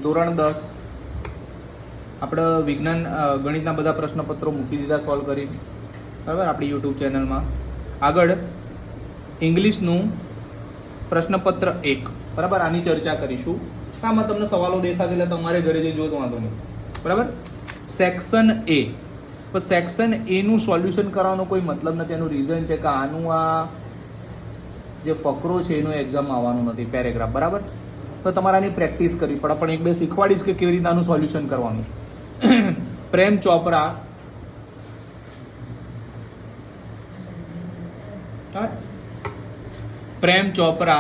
ધોરણ 10 આપણે વિજ્ઞાન ગણિતના બધા પ્રશ્નપત્રો મૂકી દીધા સોલ્વ કરી, બરાબર, આપણી યુટ્યુબ ચેનલમાં. આગળ ઇંગ્લિશનું પ્રશ્નપત્ર 1, બરાબર, આની ચર્ચા કરીશું. આમાં તમને સવાલો દેખાશે એટલે તમારે ઘરે જઈ જોતો વાંધો નહીં, બરાબર. સેક્શન એ, તો સેક્શન એનું સોલ્યુશન કરવાનો કોઈ મતલબ નથી. એનું રીઝન છે કે આનું આ જે ફકરો છે એનું એક્ઝામમાં આવવાનું નથી, પેરેગ્રાફ, બરાબર. તો તમારે આની પ્રેક્ટિસ કરવી પડે, પણ એક બે શીખવાડીશ કે કેવી રીતે આનું સોલ્યુશન કરવાનું છે. Prem Chopra, Prem Chopra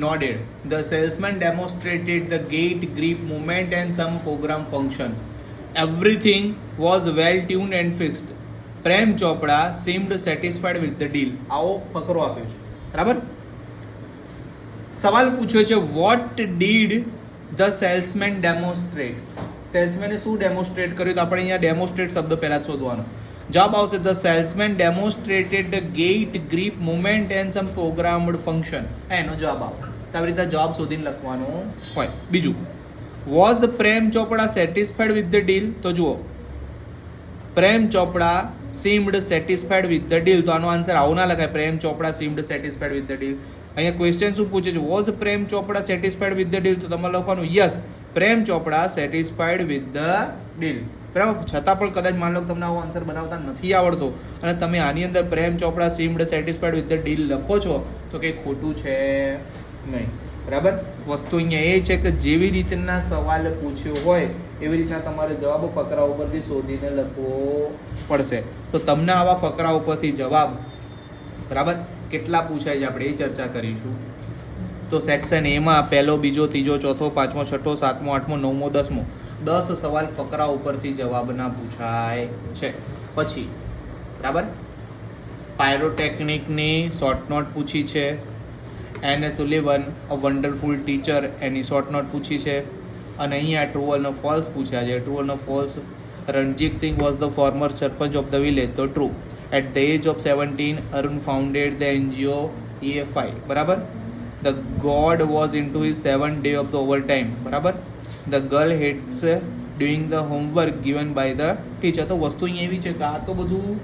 nodded. The salesman demonstrated the gait, grip, movement and some program function. Everything was well tuned and fixed. Prem Chopra seemed satisfied with the deal. આવો ફકરો આપ્યો છે, બરાબર. સવાલ પૂછ્યો છે what did the salesman demonstrate? સેલ્સમેને શું demonstrate કર્યું? તો આપણે અહીંયા ડેમોન્સ્ટ્રેટ શબ્દ પહેલા શોધવાનો. જવાબ આવશે the salesman demonstrated the gait, grip, movement and some programmed function. એનો જવાબ આવે. તો આવી રીતે જવાબ શોધીને લખવાનો હોય. બીજું, was Prem Chopra satisfied with the deal? તો જુઓ, પ્રેમ ચોપડા seemed satisfied with the deal. તો આનો આન્સર આવું ના લખાય, પ્રેમ ચોપડા seemed satisfied with the deal. અહીંયા ક્વેશ્ચન શું પૂછે છે? Was Prem Chopra satisfied with the deal? તો તમારે લખવાનું yes, Prem Chopra satisfied with the deal, બરાબર. છતાં પણ કદાચ માન લો તમને આવો આન્સર બનાવતા નથી આવડતો અને તમે આની અંદર પ્રેમ ચોપડા seemed satisfied with the deal લખો છો તો કંઈ ખોટું છે નહીં, બરાબર. વસ્તુ અહીંયા એ છે કે જેવી રીતના સવાલ પૂછ્યો હોય એવી રીતના તમારે જવાબ ફકરા ઉપરથી શોધીને લખવો પડશે. તો તમને આવા ફકરા ઉપરથી જવાબ, બરાબર, કેટલા પૂછાય છે આપણે એ ચર્ચા કરીશું. તો સેક્શન એમાં પહેલો, બીજો, ત્રીજો, ચોથો, પાંચમો, છઠ્ઠો, સાતમો, આઠમો, નવમો, 10મો 10 સવાલ ફકરા ઉપરથી જવાબના પૂછાય છે. પછી, બરાબર, પાયરોટેકનિકની શોર્ટ નોટ પૂછી છે. N.S. Sullivan, a wonderful teacher, any short note પૂછી છે. અને અહીંયા ટ્રુ અને ફોલ્સ પૂછ્યા છે. ટ્રુ અને false, Ranjit Singh was the former sarpanch of the village. તો true. At the age of 17 Arun founded the NGO EFI, બરાબર. The god was in to his 7th day of the overtime, બરાબર. The girl hates doing the homework given by the teacher. તો વસ્તુ અહીંયા એવી છે કે આ તો બધું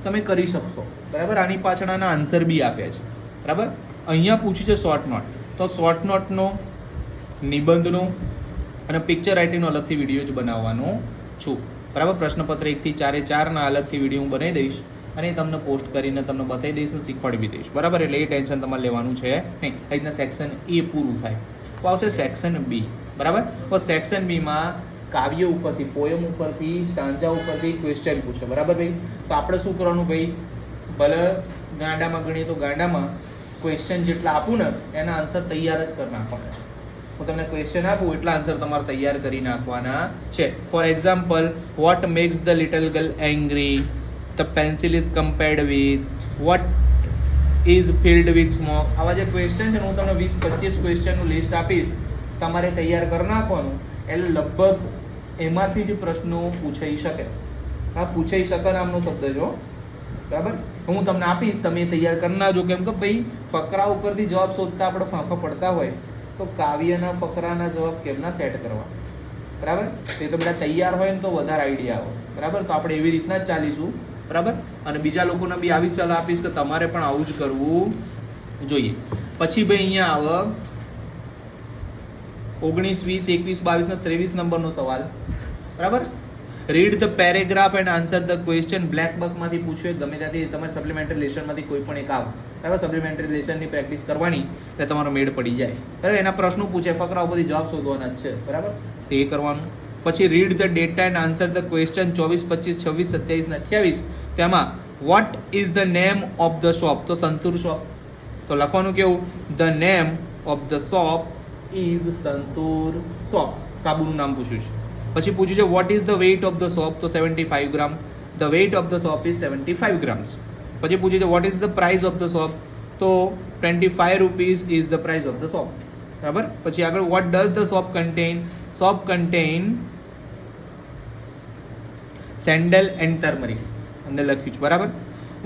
તમે કરી શકશો, બરાબર. આની પાછળ આના આન્સર બી આપ્યા છે, બરાબર. અહીંયા પૂછ્યું છે શોર્ટ નોટ. તો શોર્ટ નોટનો, નિબંધનો અને પિક્ચર રાઇટિંગનો અલગથી વિડીયો જ બનાવવાનો છું, બરાબર. પ્રશ્નપત્ર 1 થી 4 4ના અલગથી વિડીયો હું બનાવી દઈશ અને તમને પોસ્ટ કરીને તમને બતાવી દઈશ ને શીખવાડી બી દઈશ, બરાબર. એટલે એ ટેન્શન તમારે લેવાનું છે નહીં. એ રીતના સેક્શન એ પૂરું થાય. તો આવશે સેક્શન બી, બરાબર. તો સેક્શન બીમાં કાવ્ય ઉપરથી, પોયમ ઉપરથી, સ્ટાન્જા ઉપરથી ક્વેશ્ચન પૂછે, બરાબર ભાઈ. તો આપણે શું કરવાનું ભાઈ? ભલે ગાંડામાં ગણીએ તો ગાંડામાં ક્વેશ્ચન જેટલા આપું ને એના આન્સર તૈયાર જ કરી નાખવાના છે. હું તમને ક્વેશ્ચન આપું એટલા આન્સર તમારે તૈયાર કરી નાખવાના છે. For example, what makes the little girl angry? The pencil is compared with what is field with smoke? આવા જે ક્વેશ્ચન છે હું તમને 20-25 ક્વેશ્ચનનું લિસ્ટ આપીશ, તમારે તૈયાર કરી નાખવાનું. એટલે લગભગ એમાંથી જ પ્રશ્નો પૂછાઈ શકે. હા, પૂછાઈ શકે નામનો શબ્દ જો, બરાબર. હું તમને આપીશ, તમે તૈયાર કરી નાખજો. કેમ કે ભાઈ ફકરા ઉપરથી જવાબ શોધતા આપણે ફાંફા પડતા હોય તો કાવ્યના ફકરાના જવાબ કેમના સેટ કરવા, બરાબર. તે તો બધા તૈયાર હોય ને તો વધારે આઈડિયા આવે, બરાબર. તો આપણે એવી રીતના જ ચાલીશું, બરાબર. અને બીજા લોકોને બી આવી જ સલાહ આપીશ કે તમારે પણ આવું જ કરવું જોઈએ. પછી ભાઈ અહીંયા આવે 19, 20, 21, 22 ને 23 નંબરનો સવાલ, બરાબર. Read the paragraph and answer the question. Black બકમાંથી પૂછ્યું, ગમે ત્યાંથી તમારે સપ્લિમેન્ટરી લેસનમાંથી કોઈ પણ એક આવે, બરાબર. સપ્લિમેન્ટરી લેસનની પ્રેક્ટિસ કરવાની એટલે તમારો મેળ પડી જાય, બરાબર. એના પ્રશ્નો પૂછે, ફકરા બધી જવાબ શોધવાના જ છે, બરાબર. તે કરવાનું. પછી read the data and answer the question 24, 25, 26, 27 ને 28. તેમાં what is the name of the shop? તો સંતૂર શોપ. તો લખવાનું કેવું? The name of the shop is Santoor shop. સાબુનું નામ પૂછ્યું છે. પછી પૂછ્યું છે what is the weight of the shop? તો 75 gram. The weight of the shop is 75 grams. પછી પૂછ્યું છે what is the price of the shop? તો 25 rupees is the price of the soap, બરાબર. પછી આગળ what does the soap contain? Soap contain sandal and turmeric અંદર લખ્યું છે, બરાબર.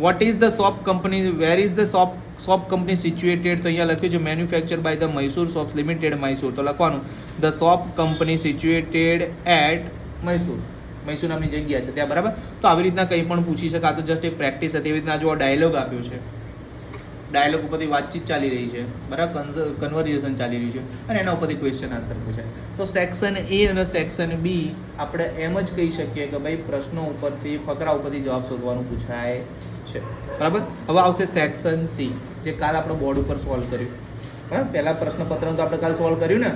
What is the soap company? Where is the soap soap company situated, તો અહીંયા લખ્યું છે manufacture by the Mysore soaps limited Mysore, તો લખવાનું the soap company situated at Mysore, Mysore નામની જગ્યા છે ત્યાં, બરાબર. તો આવી રીતના કંઈ પણ પૂછી શકે. આ તો જસ્ટ એક પ્રેક્ટિસ હતી. એવી રીતના જો ડાયલોગ આપ્યો છે, ડાયલોગ ઉપરથી વાતચીત ચાલી રહી છે, બરાબર, કન્વર્ઝેશન ચાલી રહ્યું છે, અને એના ઉપરથી ક્વેશ્ચન આન્સર પૂછાય. તો સેક્શન એ અને સેક્શન બી આપણે એમ જ કહી શકીએ કે ભાઈ પ્રશ્નો ઉપરથી, ફકરા ઉપરથી જવાબ શોધવાનું પૂછાય છે, બરાબર. હવે આવશે સેક્શન સી, જે કાલ આપણે બોર્ડ ઉપર સોલ્વ કર્યું, બરાબર. પહેલા પ્રશ્નપત્રનું તો આપણે કાલ સોલ્વ કર્યું ને.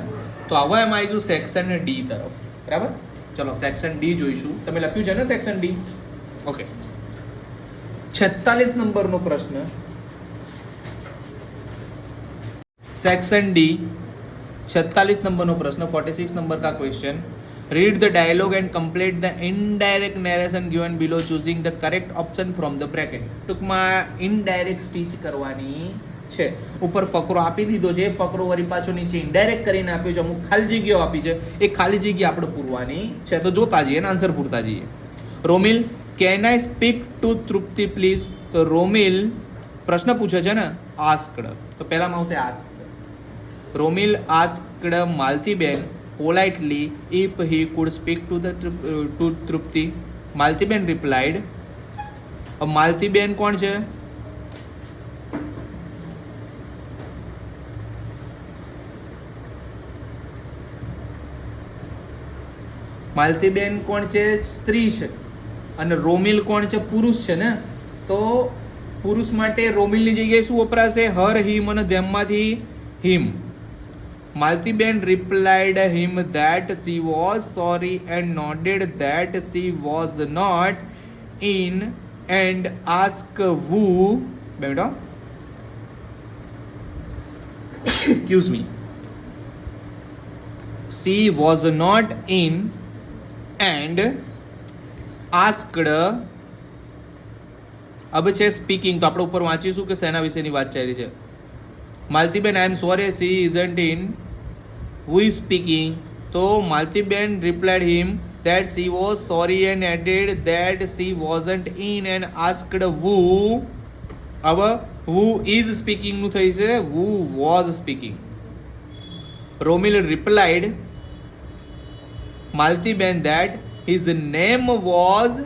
તો હવે એમ આવીશું સેક્શન ડી તરફ, બરાબર. ચલો સેક્શન ડી જોઈશું. તમે લખ્યું છે ને સેક્શન ડી? ઓકે. 46 નંબરનો પ્રશ્ન, सेक्शन डी 46 नंबर नो प्रश्न, 46 नंबर का question. Read the dialogue and complete the indirect narration given below choosing the correct option from the bracket. ટૂંકમાં ઇનડાયરેક્ટ સ્પીચ કરવાની છે. ઉપર ફકરો આપી દીધો છે, એ ફકરો વળી પાછો નીચે ઇનડાયરેક્ટ કરીને આપ્યો છે, અમુક ખાલી જગ્યાઓ આપી છે, એ ખાલી જગ્યા આપણે પૂરવાની છે. તો જોતા જઈએ ને આન્સર પૂરતા જઈએ. Romil, can I speak to Trupti please? તો રોમિલ પ્રશ્ન પૂછે છે ને, આસ્કડ, તો પહેલામાં આવશે ask. Romil asked Maltiben politely if he could speak to Trupti. Maltiben replied. Maltiben કોણ છે? માલતીબેન કોણ છે? સ્ત્રી છે. અને રોમિલ કોણ છે? પુરુષ છે ને. તો પુરુષ માટે રોમિલની જગ્યાએ શું વપરાશે? હર, હિમ અને ધેમમાંથી હિમ. Maltiben replied him that she was sorry and nodded that she was not in and asked who. Excuse me. She was not in and asked. अब છે સ્પીકિંગ, તો આપણે ઉપર વાંચીશું કે શેના વિશેની વાત ચાલી છે. Maltiben, I am sorry, she isn't in. Who is speaking? So Maltiben replied him that she was sorry and added that she wasn't in and asked who. अब who is speaking નું થઈ છે, who was speaking. Romil replied Maltiben that his name was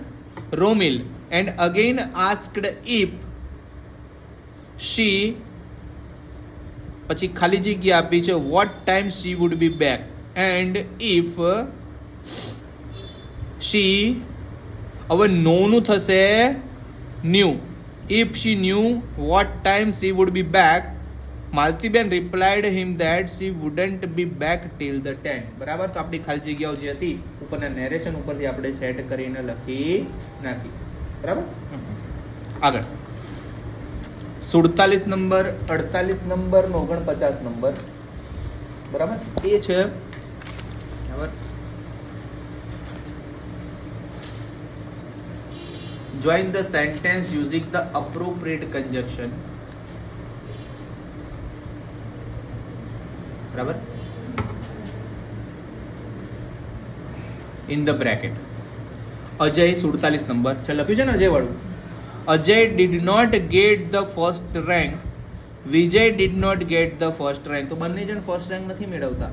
Romil and again asked if she, પછી ખાલી જગ્યા આપી છે, what time she would be back and if she. હવે નોનું થશે knew. If she knew what time she would be back, Maltiben replied him that she wouldn't be back till the 10. બરાબર. તો આપણી ખાલી જગ્યાઓ જે હતી ઉપરના નેરેશન ઉપરથી આપણે સેટ કરીને લખી નાખી. બરાબર. આગળ 47 નંબર, 48 નંબર, 49 નંબર, બરાબર. એ છે બરાબર. Join the sentence using the appropriate conjunction. બરાબર. In the bracket. Ajay 47 number છે, લખ્યું છે ને અજય વાળું. Ajay did not get the first rank. Vijay did not get the first rank. તો બંને જણ ફર્સ્ટ રેન્ક નથી મેળવતા,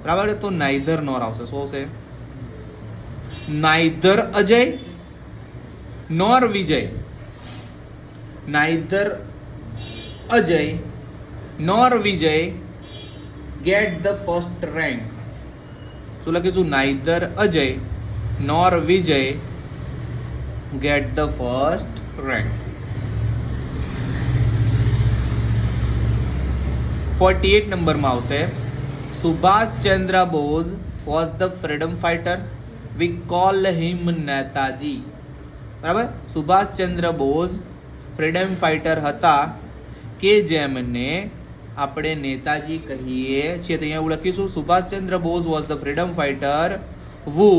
બરાબર. તો નાઈધર નોર આવશે. શું આવશે? Neither Ajay nor Vijay. Neither Ajay nor Vijay get the first rank. શું લખીશું? Neither Ajay nor Vijay get the first rank. 48 નંબરમાં આવશે Subhash Chandra Bose was the freedom fighter. We call him Netaji. બરાબર. સુભાષ ચંદ્ર બોઝ ફ્રીડમ ફાઇટર હતા કે જેમને આપણે નેતાજી કહીએ છીએ. તો અહીંયા એવું લખીશું Subhash Chandra Bose was the freedom fighter who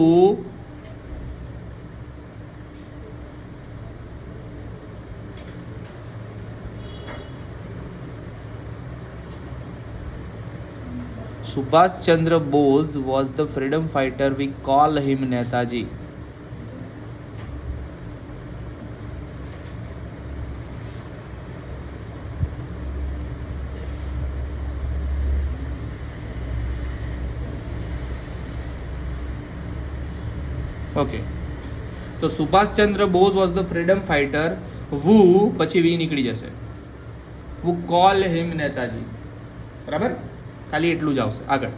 Subhash Chandra Bose was the freedom fighter. We call him Netaji. Okay, તો Subhashchandra Bose was the freedom fighter who, પછી વી નીકળી જશે, વુ કોલ હિમ નેતાજી. બરાબર, ખાલી એટલું જ આવશે. આગળ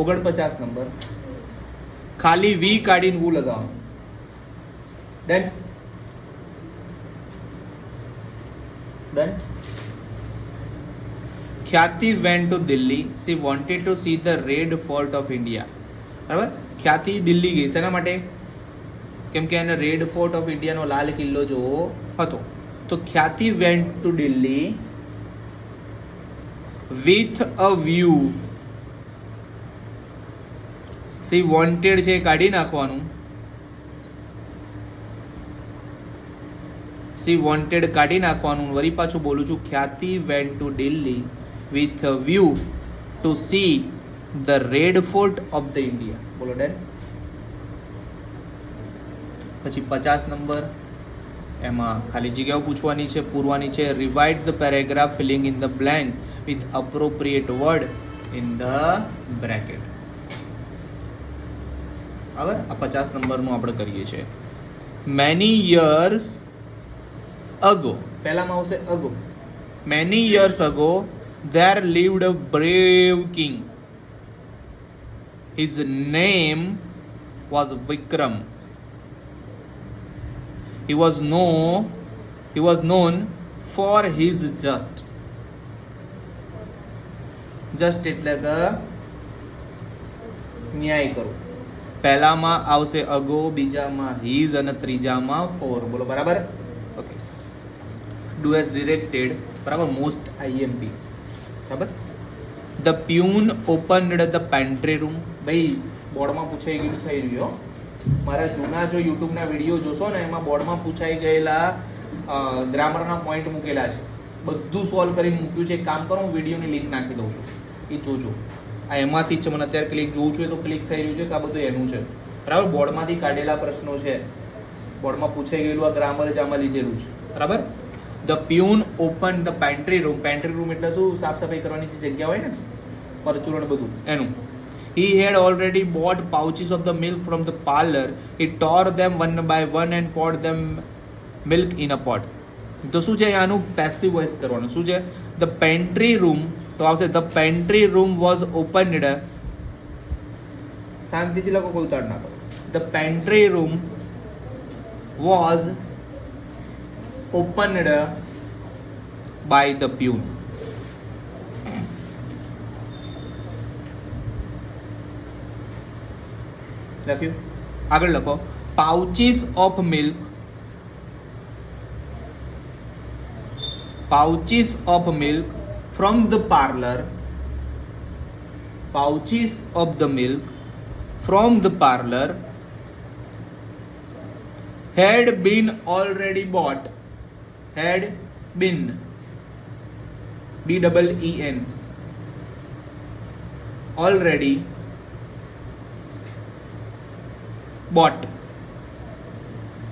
49 નંબર, ખાલી વી કાઢીને વુ લગાવવાનું. Done done. Khyati went to Delhi, she wanted to see the red fort of India. બરાબર, ખ્યાતિ દિલ્હી ગઈ શેના માટે? કેમ કે એને રેડ ફોર્ટ ઓફ ઇન્ડિયાનો લાલ કિલ્લો જોવો હતો. તો Khyati went to Delhi with a view, she wanted છે કાઢી નાખવાનું, સી વોન્ટેડ કાઢી નાખવાનું. વળી પાછું બોલું છું, ખ્યાતિ went to Delhi with a view to see the red fort of the India. બોલો ડન. પછી 50 નંબર, એમાં ખાલી જગ્યાઓ પૂછવાની છે, પૂરવાની છે. Rewrite the paragraph filling in the blank with appropriate word in the bracket. બરાબર, આ 50 નંબરનું આપણે કરીએ છીએ. મેની યર્સ અગો, પહેલામાં આવશે ago. Many years ago there lived a brave king. His name was Vikram. He was known for his just એટલે કે ન્યાય કરો. પહેલામાં આવશે અગો, બીજામાં હિઝ અને ત્રીજામાં ફોર. બોલો બરાબર. Okay, do as directed. બરાબર, મોસ્ટ આઈએમપી. બરાબર. The peon opened the pantry room. ભાઈ બોર્ડમાં પૂછાઈ ગયેલું થઈ રહ્યું. મારા જૂના જો યુટ્યુબના વિડીયો જોશો ને, એમાં બોર્ડમાં પૂછાઈ ગયેલા ગ્રામરના પોઈન્ટ મૂકેલા છે. બધું સોલ્વ કરીને મૂક્યું છે. એક કામ કરો, હું વિડીયોની લિંક નાખી દઉં છું, એ જોજો. આ એમાંથી જ છે. મને અત્યારે ક્લિક જોવું છું તો ક્લિક થઈ રહ્યું છે કે આ બધું એનું છે. બરાબર, બોર્ડમાંથી કાઢેલા પ્રશ્નો છે. બોર્ડમાં પૂછાઈ ગયેલું આ ગ્રામર જ આમાં લીધેલું છે. બરાબર. The peon open the pantry room. Pantry room એટલે શું? સાફ સફાઈ કરવાની જે જગ્યા હોય ને, પરચુરણ બધું એનું. He had already bought pouches of the milk from the parlor. He tore them one by one and poured them milk in a pot. તો શું છે આનું પેસિવ વોઇસ કરવાનું? શું છે? The pantry room. તો આવશે the pantry room was opened. શાંતિથી લખો, કોઈ ઉતાર ના કરો. The pantry room was opened by the peon. લખ્યું? આગળ લખો. Pouches of milk, pouches of milk from the parlor, pouches of the milk from the parlor had been already bought, had been, BEEN, already bought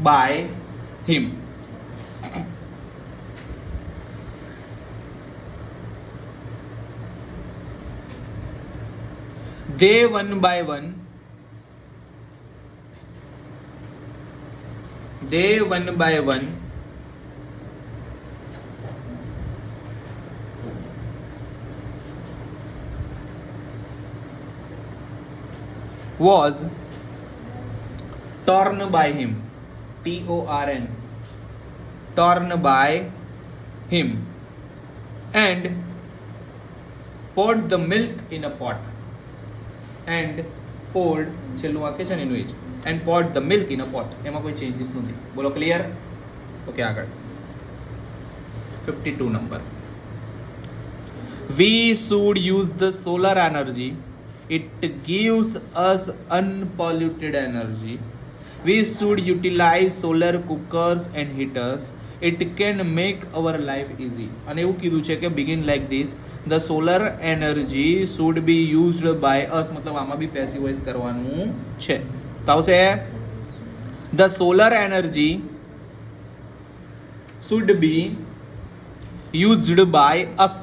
by him. They one by one was torn by him, TORN, torn by him, and poured the milk in a pot, and poured, છેલ્લું વાક્ય છે ને એનું એ જ, and poured the milk in a pot. એમાં કોઈ changes નથી. બોલો ક્લિયર? ઓકે, આગળ 52 number. We should use the solar energy. It gives us unpolluted energy. We should utilize solar cookers and heaters. It can make our life easy. અને એવું કીધું છે કે begin like this. The solar energy should be used by us. મતલબ આમાં બી passive voice કરવાનું છે. તો આવશે the solar energy should be used by us.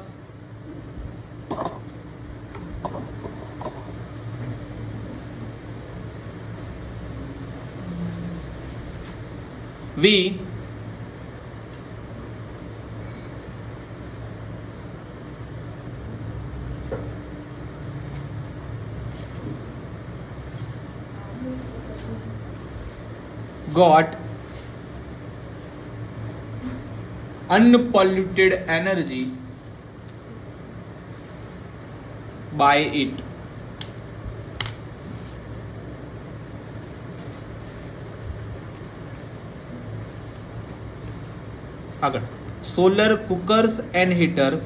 we got unpolluted energy by it. આગળ solar cookers and heaters,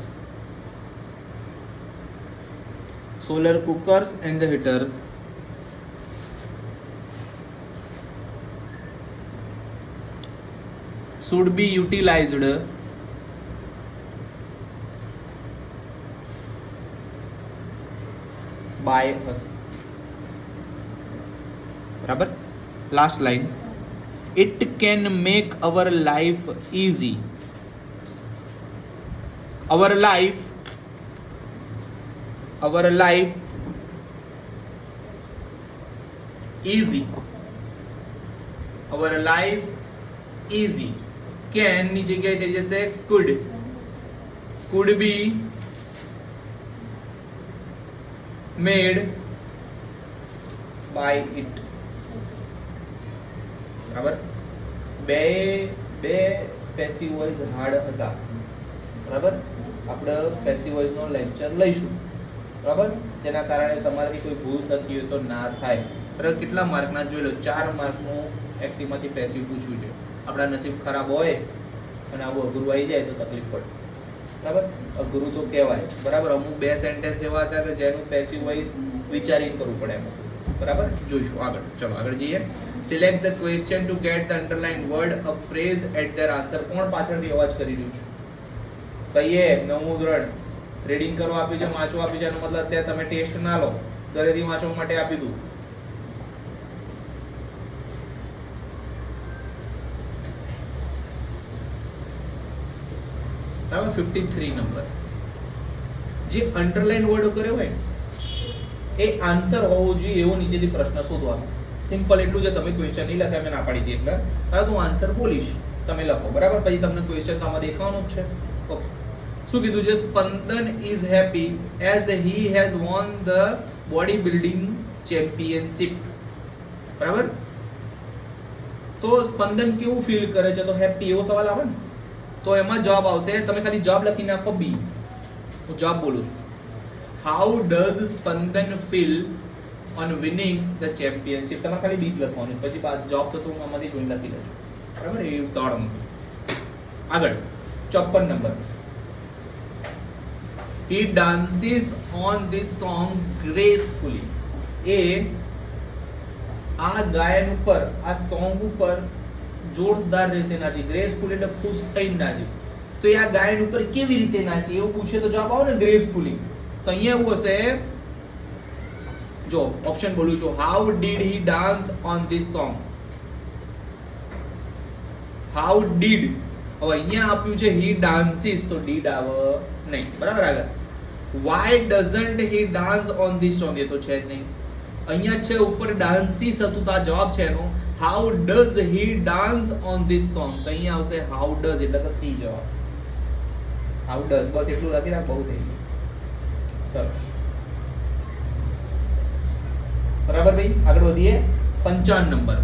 solar cookers and the heaters should be utilized by us. બરાબર. Last line, it can make our life easy. Our life easy. Our life easy. Can ની જગ્યાએ થઈ જશે could be made by it. બરાબર. બે passive voice hard હતા. બરાબર. આપણે પેસિવ વોઇસ નો લેક્ચર લઈશું. બરાબર. જેના કારણે તમારાથી કોઈ ભૂલ થતી હોય તો ના થાય. બરાબર. કેટલા માર્કના જોઈ લો, 4 માર્કનું એક્ટિવમાંથી પેસિવ પૂછ્યું છે. આપણા નસીબ ખરાબ હોય અને આવું અઘરું આવી જાય તો તકલીફ પડે. બરાબર. અઘરું તો કહેવાય. બરાબર. અમુક 2 સેન્ટેન્સ એવા હતા કે જેનું પેસિવ વોઇસ વિચારીને કરવું પડે એમ. બરાબર. જોઈશું આગળ. ચલો આગળ જઈએ. Select the question to get the underline word a phrase at their answer. કોણ પાછળથી અવાજ કરી રહ્યું છે? કહીએ 9મું ધોરણ રીડિંગ કરવા આપ્યું છે, વાંચવા આપ્યું છે, એનો મતલબ અત્યારે તમે ટેસ્ટ ના લો, ઘરેથી વાંચવા માટે આપી દઉં. બરાબર. 53 નંબર જે અંડરલાઇન વર્ડ કર્યો હોય એ આન્સર હોવો જોઈએ એવો નીચેથી પ્રશ્ન શોધવાનો. સિમ્પલ એટલું છે. તમે ક્વેશ્ચન નહીં લખ્યા, મેં ના પાડી હતી એટલે હવે હું આન્સર બોલીશ, તમે લખો. બરાબર. પછી તમને ક્વેશ્ચન તો આમાં દેખાવાનું જ છે. ઓકે. શું કીધું છે? Spandan is happy as he has won the body building championship. બરાબર. તો સ્પંદન કેવું ફીલ કરે છે? તો હેપી એવો સવાલ આવે ને, તો એમાં જવાબ આવશે. તમે ખાલી જવાબ લખી નાખો બી. હું જવાબ બોલું છું. How does Spandan feel on winning the championship. તમે ખાલી બી લખવાનું, પછી જવાબ તો હું આમાંથી જોઈને લખી લઉં છું. બરાબર. એ ઉતાવળ. આગળ 54 number. He dances on this song gracefully. એ આ ગાયન ઉપર, આ સોંગ ઉપર જોરદાર રીતે નાચી. ગ્રેસફુલ એટલે ખુશ થઈને નાચી. તો એ આ ગાયન ઉપર કેવી રીતે નાચી એવું પૂછે તો જવાબ આવે ને ગ્રેસફુલી. તો અહીંયા એવું હશે, જો ઓપ્શન બોલું છું. How did he dance on this song. How did. હવે અહીંયા આપ્યું છે હી ડાન્સીસ, તો ડીડ આવે નહીં. બરાબર. આગળ why doesn't he dance on this song. એ તો છે જ નહીં. અહીંયા છે ઉપર ડાન્સીસ હતું તો આ જવાબ છે એનો. How does he dance on this song. તો અહીંયા આવશે હાઉ ડઝ, એટલે કે સી જવાબ. How does. બસ એટલું લખી રાખ, બહુ થઈ ગયું. સરસ. બરાબર ભાઈ. આગળ વધીએ. 55 number.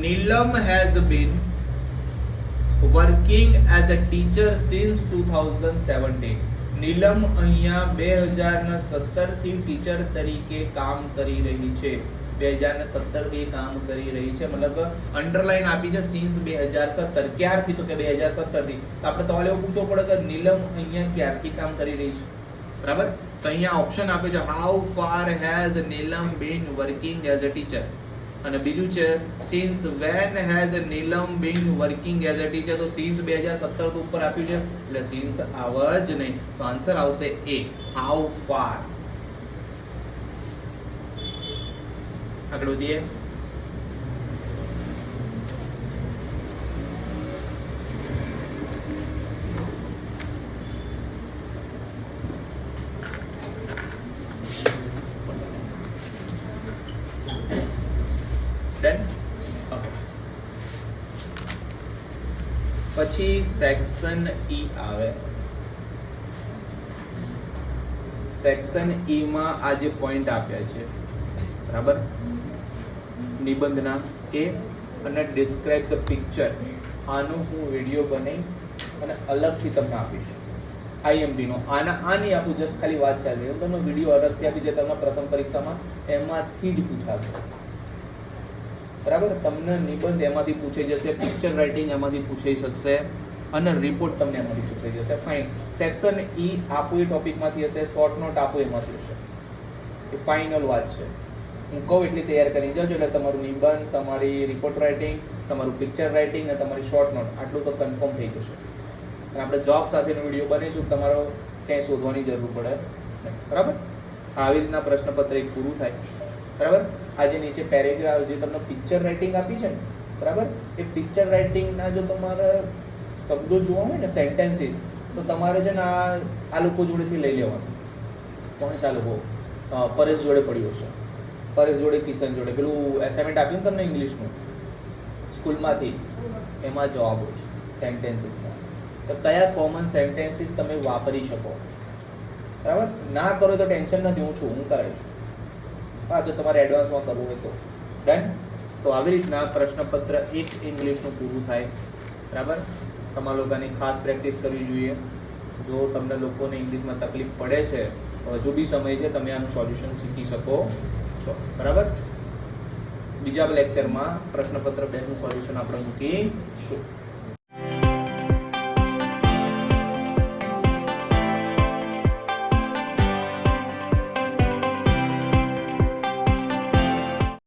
Neelam has been working as a teacher since 2017. નીલમ અહીંયા 2017 થી ટીચર તરીકે કામ કરી રહી છે. 2017 થી કામ કરી રહી છે, મતલબ અંડરલાઈન આપી છે સિન્સ 2017. ક્યારથી? તો કે 2017 થી. તો આપણે સવાલ એવો પૂછવો પડે કે નીલમ અહીંયા ક્યારથી કામ કરી રહી છે. બરાબર. તો અહીંયા ઓપ્શન આપે છે how far has Neelam been working as a teacher, અને બીજું છે since when has Neelam been working as a teacher. તો સિન્સ 2017 ઉપર આપ્યું છે એટલે સિન્સ આવે જ નહીં. તો આન્સર આવશે એ, હાઉ ફાર. આગળ વધીએ. પછી સેક્શન ઈ આવે. સેક્શન ઈ માં આ જે પોઈન્ટ આપ્યા છે બરાબર નિબંધના એ અને ડિસ્ક્રાઇબ ધ પિક્ચર, આનો હું વિડીયો બનાવી અને અલગથી તમને આપીશ આઈએમપી નો. આની આપું જસ્ટ ખાલી વાત ચાલી રહી, તમને વિડીયો અલગથી આપી જે તમને પ્રથમ પરીક્ષામાં એમાંથી જ પૂછાશે બરાબર. તમને નિબંધ એમાંથી પૂછાઈ જશે, પિક્ચર રાઇટિંગ એમાંથી પૂછાઈ શકશે અને રિપોર્ટ તમને એમાંથી પૂછાઈ જશે. ફાઇન. સેક્શન ઈ આપું એ ટોપિકમાંથી હશે, શોર્ટ નોટ આપું એમાંથી હશે. એ ફાઇનલ વાત છે. હું કહું એટલી તૈયાર કરી જાજો એટલે તમારું નિબંધ, તમારી રિપોર્ટ રાઇટિંગ, તમારું પિક્ચર રાઇટિંગ અને તમારી શોર્ટ નોટ આટલું તો કન્ફર્મ થઈ જશે. અને આપણે જોબ સાથેનો વિડીયો બનીશું, તમારો ક્યાંય શોધવાની જરૂર પડે નહીં બરાબર. આવી રીતના પ્રશ્નપત્ર એક પૂરું થાય બરાબર. આ જે નીચે પેરેગ્રાફ જે તમને પિક્ચર રાઇટિંગ આપી છે ને બરાબર, એ પિક્ચર રાઇટિંગના જો તમારે શબ્દો જોવા હોય ને સેન્ટેન્સીસ, તો તમારે છે ને આ લોકો જોડેથી લઈ લેવાનું. કોણ છે આ લોકો? પરેશ જોડે પડ્યું છે, પરેશ જોડે, કિશન જોડે. પેલું એસાઇનમેન્ટ આપ્યું ને તમને ઇંગ્લિશનું સ્કૂલમાંથી, એમાં જવાબ હોય છે સેન્ટેન્સીસના. તો કયા કોમન સેન્ટેન્સીસ તમે વાપરી શકો બરાબર. ના કરો તો ટેન્શન નથી, હું છું, હું કરાવીશ. હા, તો તમારે એડવાન્સમાં કરવું હોય તો ડન. તો આવી રીતના પ્રશ્નપત્ર એક ઇંગ્લિશનું પૂરું થાય બરાબર. તમારા લોકોની ખાસ પ્રેક્ટિસ કરવી જોઈએ. જો તમને લોકોને ઇંગ્લિશમાં તકલીફ પડે છે તો હજુ બી સમય છે, તમે આનું સોલ્યુશન શીખી શકો છો બરાબર. બીજા લેક્ચરમાં પ્રશ્નપત્ર 2 નું સોલ્યુશન આપણે મૂકીશું.